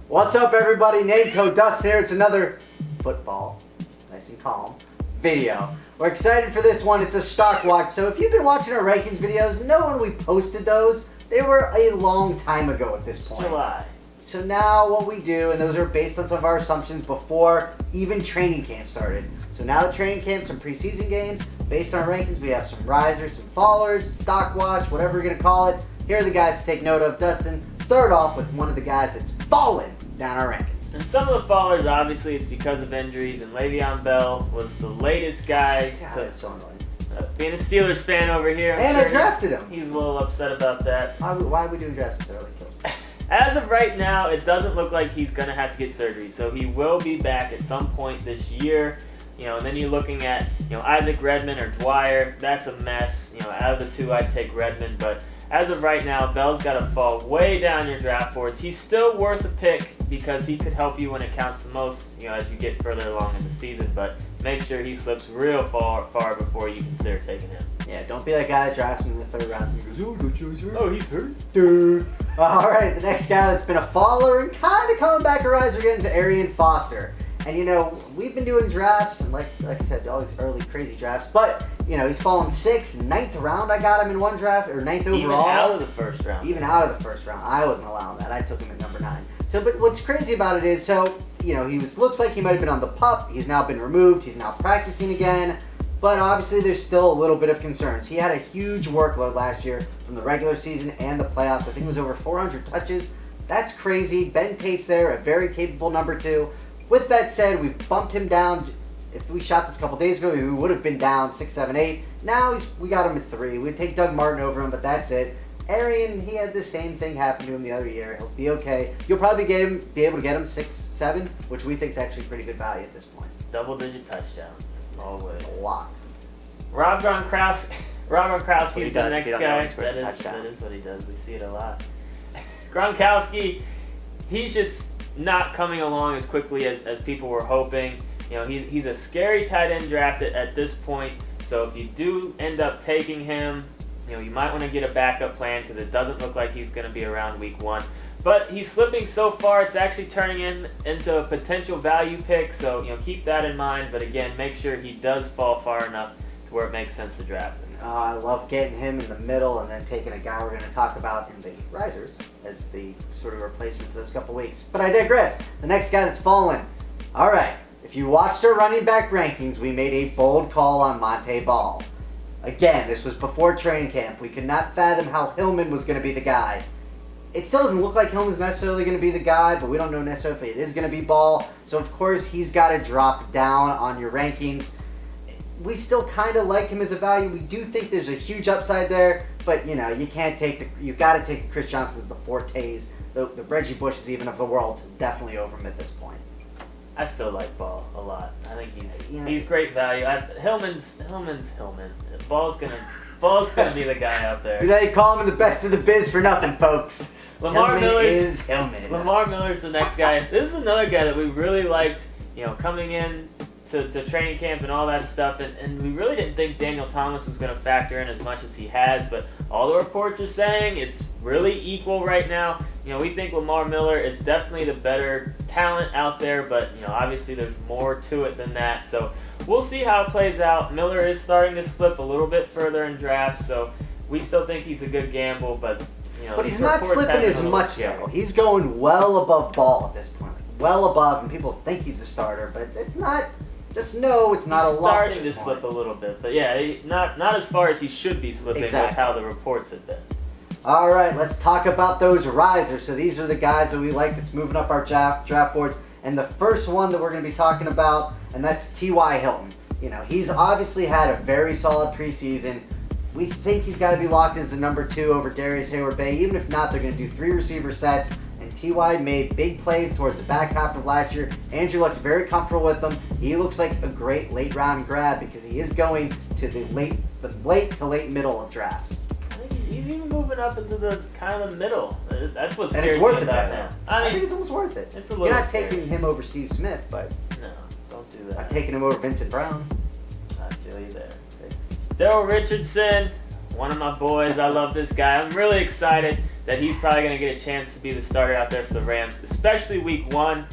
What's up, everybody? Nameco Dust here. It's another football, nice and calm, video. We're excited for this one. It's a stock watch. So if you've been watching our rankings videos, know when we posted those, they were a long time ago at this point. July. So now what we do, and those are based on some of our assumptions before even training camp started. So now the training camp, some preseason games, based on our rankings, we have some risers, some fallers, stock watch, whatever you're going to call it. Here are the guys to take note of. Dustin, start off with one of the guys that's fallen down our rankings. And some of the fallers, obviously, it's because of injuries, and Le'Veon Bell was the latest guy to... It's so annoying. Being a Steelers fan over here, And I drafted him. He's a little upset about that. Why are we doing drafts so early? As of right now, it doesn't look like he's going to have to get surgery, so he will be back at some point this year. And then you're looking at, Isaac Redman or Dwyer. That's a mess. Out of the two, I'd take Redman, but as of right now, Bell's got to fall way down your draft boards. He's still worth a pick because he could help you when it counts the most, as you get further along in the season, but make sure he slips real far before you consider taking him. Yeah, don't be that guy that drafts him in the third round and he goes, oh, good choice, hurt. Oh, he's hurt? Dude. All right, the next guy that's been a faller and kind of coming back a rise, we're getting to Arian Foster. And, we've been doing drafts, and like I said, all these early crazy drafts, but, he's fallen 6th, 9th round. I got him in one draft, or 9th overall. Even out of the first round. Even out of the first round. I wasn't allowing that. I took him at number 9. So, but what's crazy about it is, he looks like he might have been on the PUP. He's now been removed. He's now practicing again. But obviously, there's still a little bit of concerns. He had a huge workload last year from the regular season and the playoffs. I think it was over 400 touches. That's crazy. Ben Tate's there, a very capable number 2. With that said, we bumped him down. If we shot this a couple days ago, we would have been down 6, 7, 8. Now we got him at 3. We'd take Doug Martin over him, but that's it. Arian, he had the same thing happen to him the other year. He'll be okay. You'll probably be able to get him 6, 7, which we think is actually pretty good value at this point. Double-digit touchdowns, always. A lot. Rob Gronkowski's the next guy. That is what he does. We see it a lot. Gronkowski, he's just not coming along as quickly as people were hoping. He's a scary tight end draft at this point. So if you do end up taking him, you might want to get a backup plan because it doesn't look like he's going to be around week 1. But he's slipping so far, it's actually turning into a potential value pick. So keep that in mind. But again, make sure he does fall far enough to where it makes sense to draft him. I love getting him in the middle and then taking a guy we're going to talk about in the risers as the sort of replacement for those couple weeks. But I digress. The next guy that's fallen. All right. If you watched our running back rankings, we made a bold call on Montae Ball. Again, this was before training camp. We could not fathom how Hillman was going to be the guy. It still doesn't look like Hillman's necessarily going to be the guy, but we don't know necessarily if it is going to be Ball. So, of course, he's got to drop down on your rankings. We still kind of like him as a value. We do think there's a huge upside there, but you can't take you've got to take the Chris Johnsons, the Fortes, the Reggie Bushes even of the world, definitely over him at this point. I still like Ball a lot. I think he's great value. Hillman's Hillman. Ball's gonna be the guy out there. They call him the best of the biz for nothing, folks. Lamar is Hillman. Lamar Miller's the next guy. This is another guy that we really liked. Coming in to training camp and all that stuff, and we really didn't think Daniel Thomas was going to factor in as much as he has, but all the reports are saying it's really equal right now. We think Lamar Miller is definitely the better talent out there, but obviously there's more to it than that, so we'll see how it plays out. Miller is starting to slip a little bit further in drafts, so we still think he's a good gamble, but but he's not slipping as much though. He's going well above Ball at this point, well above, and people think he's a starter, but it's not. Just know it's not a lot. Starting to slip a little bit, but yeah, not as far as he should be slipping. Exactly. With how the reports have been. All right, let's talk about those risers. So these are the guys that we like that's moving up our draft boards. And the first one that we're going to be talking about, and that's T.Y. Hilton. He's obviously had a very solid preseason. We think he's got to be locked as the number 2 over Darius Hayward-Bay. Even if not, they're going to do 3 receiver sets. T.Y. made big plays towards the back half of last year. Andrew looks very comfortable with them. He looks like a great late round grab because he is going to the late to late middle of drafts. I think he's even moving up into the kind of middle. That's what's scary. And it's worth it now. I think it's almost worth it. It's a little. You're not taking him over Steve Smith, but no, don't do that. I'm taking him over Vincent Brown. I feel you there. Daryl Richardson, one of my boys. I love this guy. I'm really excited. that he's probably going to get a chance to be the starter out there for the Rams, especially week 1,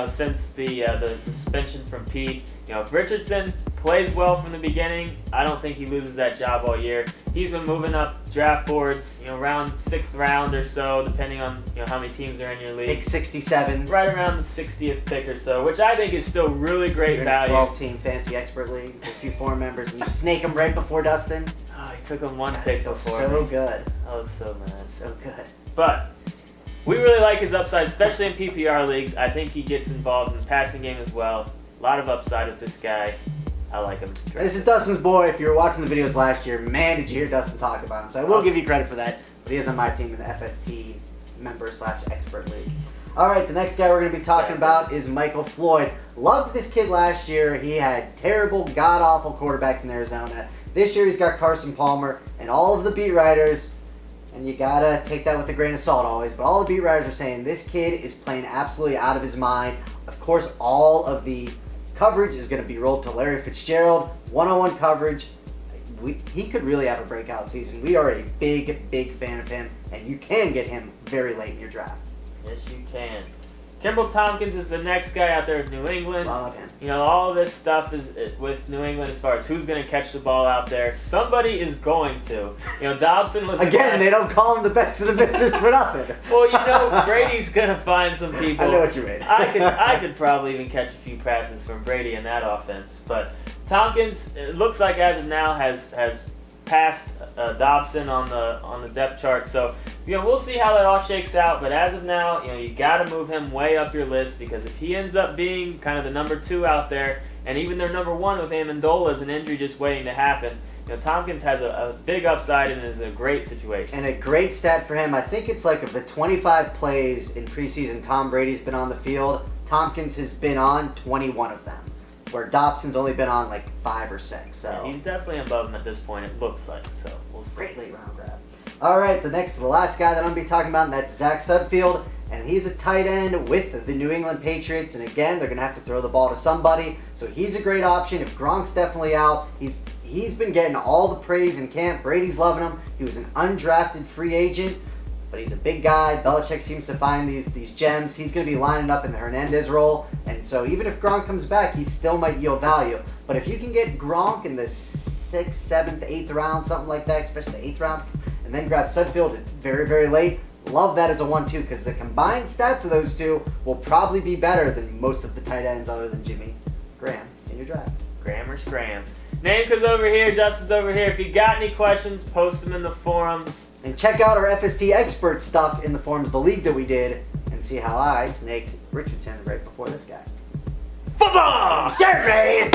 since the suspension from Pete. If Richardson plays well from the beginning, I don't think he loses that job all year. He's been moving up draft boards, around 6th round or so, depending on how many teams are in your league. Pick 67. Right around the 60th pick or so, which I think is still really great value. 12-team fantasy expert league with a few foreign members, and you snake him right before Dustin. Oh, he took him 1 pick before. So good. I was so mad. So good. But we really like his upside, especially in PPR leagues. I think he gets involved in the passing game as well. A lot of upside with this guy. I like him. This is Dustin's boy. If you were watching the videos last year, man, did you hear Dustin talk about him. So I will give you credit for that. But he is on my team in the FST member/expert league. All right, the next guy we're going to be talking about is Michael Floyd. Loved this kid last year. He had terrible, god-awful quarterbacks in Arizona. This year he's got Carson Palmer, and all of the beat writers, and you got to take that with a grain of salt always, but all the beat writers are saying this kid is playing absolutely out of his mind. Of course, all of the coverage is going to be rolled to Larry Fitzgerald, one-on-one coverage. He could really have a breakout season. We are a big, big fan of him, and you can get him very late in your draft. Yes, you can. Kimball Tompkins is the next guy out there with New England. Love him. All this stuff is with New England as far as who's going to catch the ball out there. Somebody is going to. Dobson was... Again, they don't call him the best of the business for nothing. Well, Brady's going to find some people. I know what you mean. I could probably even catch a few passes from Brady in that offense. But Tompkins, it looks like as of now, has passed Dobson on the depth chart. So, we'll see how that all shakes out. But as of now, you got to move him way up your list, because if he ends up being kind of the number 2 out there, and even their number 1 with Amendola is an injury just waiting to happen, Tompkins has a big upside and is a great situation. And a great stat for him. I think it's like of the 25 plays in preseason Tom Brady's been on the field, Tompkins has been on 21 of them, where Dobson's only been on like 5 or 6. So yeah, he's definitely above him at this point, it looks like. So we'll see. Great late round grab. All right, the last guy that I'm going to be talking about, and that's Zach Sudfield, and he's a tight end with the New England Patriots, and again, they're going to have to throw the ball to somebody, so he's a great option. If Gronk's definitely out, he's been getting all the praise in camp. Brady's loving him. He was an undrafted free agent, but he's a big guy. Belichick seems to find these gems. He's going to be lining up in the Hernandez role, and so even if Gronk comes back, he still might yield value. But if you can get Gronk in the 6th, 7th, 8th round, something like that, especially the 8th round, and then grab Sudfield very, very late, love that as a 1-2, because the combined stats of those two will probably be better than most of the tight ends other than Jimmy Graham in your draft. Graham or Scram. Nameka's over here, Dustin's over here. If you got any questions, post them in the forums. And check out our FST expert stuff in the forums, the league that we did, and see how I snaked Richardson right before this guy. Football! Jerry!